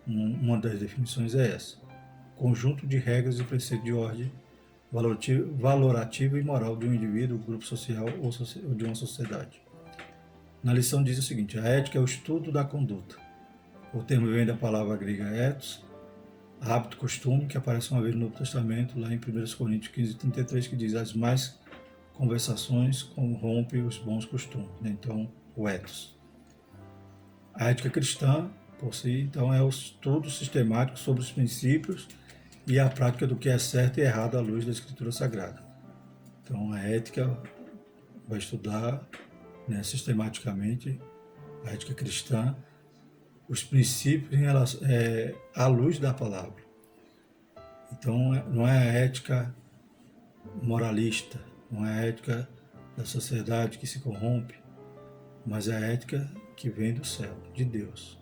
uma das definições é essa: conjunto de regras e preceitos de ordem valorativa e moral de um indivíduo, grupo social ou de uma sociedade. Na lição diz o seguinte: a ética é o estudo da conduta. O termo vem da palavra grega ethos, hábito, costume, que aparece uma vez no Novo Testamento, lá em 1 Coríntios 15:33, que diz: as más conversações corrompem os bons costumes. Então, o ethos. A ética cristã, por si, então, é o estudo sistemático sobre os princípios e a prática do que é certo e errado à luz da Escritura Sagrada. Então, a ética vai estudar sistematicamente, a ética cristã, os princípios à luz da palavra. Então, não é a ética moralista, não é a ética da sociedade que se corrompe, mas é a ética que vem do céu, de Deus.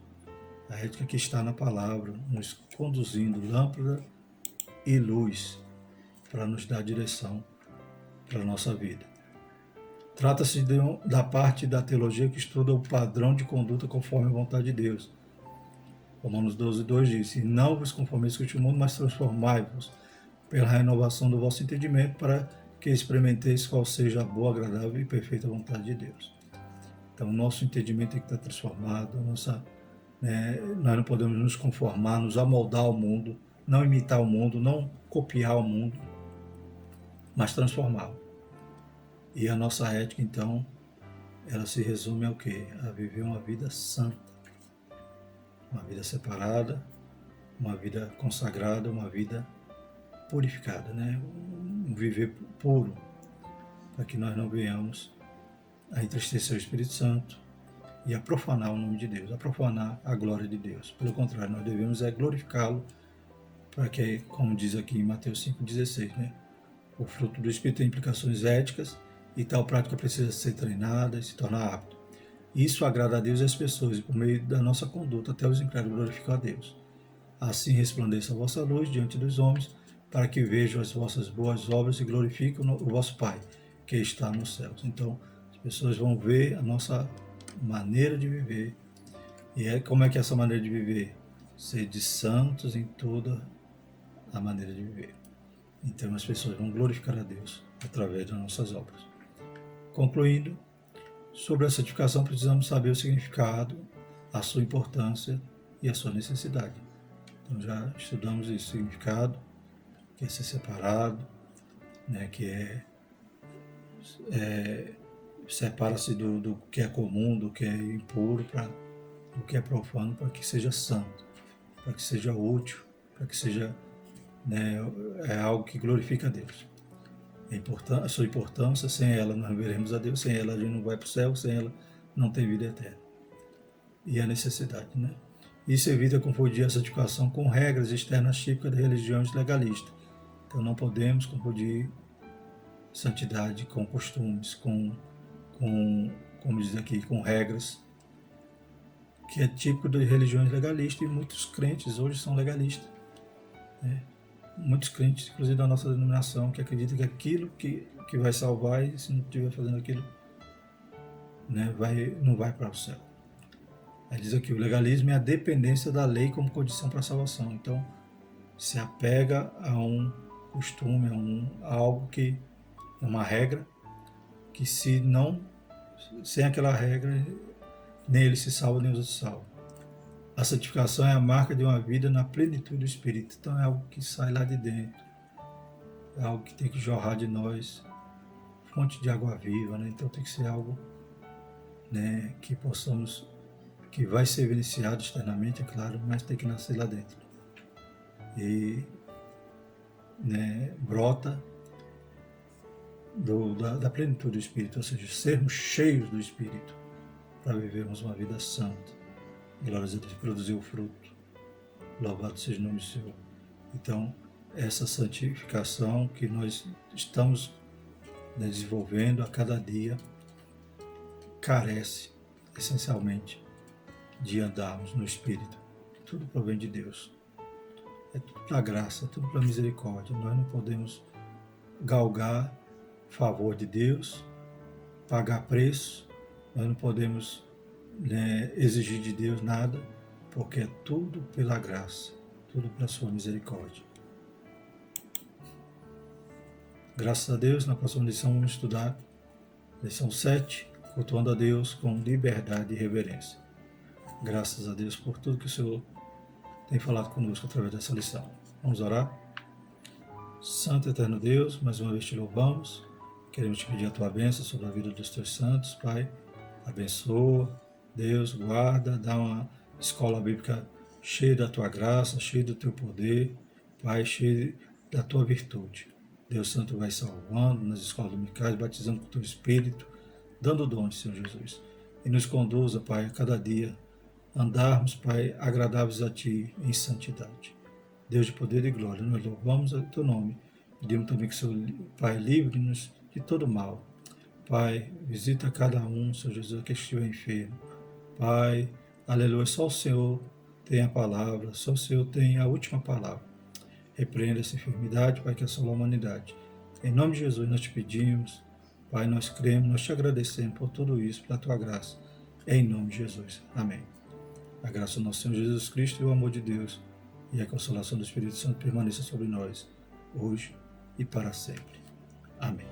A ética que está na palavra, nos conduzindo lâmpada e luz para nos dar direção para a nossa vida. Trata-se da parte da teologia que estuda o padrão de conduta conforme a vontade de Deus. Romanos 12:2 diz: e não vos conformeis com este mundo, mas transformai-vos pela renovação do vosso entendimento, para que experimenteis qual seja a boa, agradável e perfeita vontade de Deus. Então, o nosso entendimento tem que estar transformado, nós não podemos nos conformar, nos amoldar ao mundo, não imitar o mundo, não copiar o mundo, mas transformá-lo. E a nossa ética, então, ela se resume ao quê? A viver uma vida santa, uma vida separada, uma vida consagrada, uma vida purificada, um viver puro, para que nós não venhamos a entristecer o Espírito Santo e a profanar o nome de Deus, a profanar a glória de Deus. Pelo contrário, nós devemos glorificá-lo, para que, como diz aqui em Mateus 5,16, o fruto do Espírito tem implicações éticas e tal prática precisa ser treinada e se tornar apta. Isso agrada a Deus e as pessoas, e por meio da nossa conduta até os incrédulos glorificam a Deus. Assim resplandeça a vossa luz diante dos homens, para que vejam as vossas boas obras e glorifiquem o vosso Pai, que está nos céus. Então, as pessoas vão ver a nossa maneira de viver. E como é que é essa maneira de viver? sede santos em toda a maneira de viver. Então as pessoas vão glorificar a Deus através das nossas obras. Concluindo, sobre a santificação precisamos saber o significado, a sua importância e a sua necessidade. Então já estudamos isso, o significado, que é ser separado, né, que separa-se do que é comum, do que é impuro, do que é profano, para que seja santo, para que seja útil, para que seja, né, algo que glorifica a Deus. A sua importância, sem ela nós veremos a Deus, sem ela a gente não vai para o céu, sem ela não tem vida eterna. E a necessidade, né? Isso evita confundir a santificação com regras externas típicas de religiões legalistas. Então não podemos confundir santidade com costumes, como diz aqui, com regras, que é típico de religiões legalistas, e muitos crentes hoje são legalistas. Né? Muitos crentes, inclusive da nossa denominação, que acreditam que aquilo que vai salvar, e se não estiver fazendo aquilo, né, não vai para o céu. Ele diz aqui, o legalismo é a dependência da lei como condição para a salvação. Então, se apega a um costume, a algo que é uma regra, que sem aquela regra, nem ele se salva, nem os outros salvam. A santificação é a marca de uma vida na plenitude do Espírito. Então é algo que sai lá de dentro. É algo que tem que jorrar de nós, fonte de água viva, né? Então tem que ser algo, né, que vai ser evidenciado externamente, é claro, mas tem que nascer lá dentro. E, né, brota da plenitude do Espírito, ou seja, sermos cheios do Espírito para vivermos uma vida santa. Glórias a Deus, produzir o fruto. Louvado seja o nome do Senhor. Então, essa santificação que nós estamos desenvolvendo a cada dia carece, essencialmente, de andarmos no Espírito. Tudo provém de Deus. É tudo pela graça, é tudo pela misericórdia. Nós não podemos galgar favor de Deus, pagar preço, nós não podemos, né, exigir de Deus nada, porque é tudo pela graça, tudo pela sua misericórdia. Graças a Deus, na próxima lição vamos estudar lição 7, cultuando a Deus com liberdade e reverência. Graças a Deus por tudo que o Senhor tem falado conosco através dessa lição. Vamos orar? Santo e eterno Deus, mais uma vez te louvamos. Queremos te pedir a tua bênção sobre a vida dos teus santos, Pai. Abençoa, Deus, guarda, dá uma escola bíblica cheia da tua graça, cheia do teu poder, Pai, cheia da tua virtude. Deus Santo vai salvando nas escolas dominicais, batizando com o teu Espírito, dando dons, Senhor Jesus. E nos conduza, Pai, a cada dia, andarmos, Pai, agradáveis a Ti em santidade. Deus de poder e glória, nós louvamos o Teu nome. Pedimos também que o Senhor, Pai, livre-nos de todo mal. Pai, visita cada um, Senhor Jesus, que estiver enfermo. Pai, aleluia, só o Senhor tem a palavra, só o Senhor tem a última palavra. Repreenda essa enfermidade, Pai, que assola a humanidade. Em nome de Jesus nós te pedimos, Pai, nós cremos, nós te agradecemos por tudo isso, pela Tua graça. Em nome de Jesus. Amém. A graça do nosso Senhor Jesus Cristo e o amor de Deus e a consolação do Espírito Santo permaneça sobre nós, hoje e para sempre. Amém.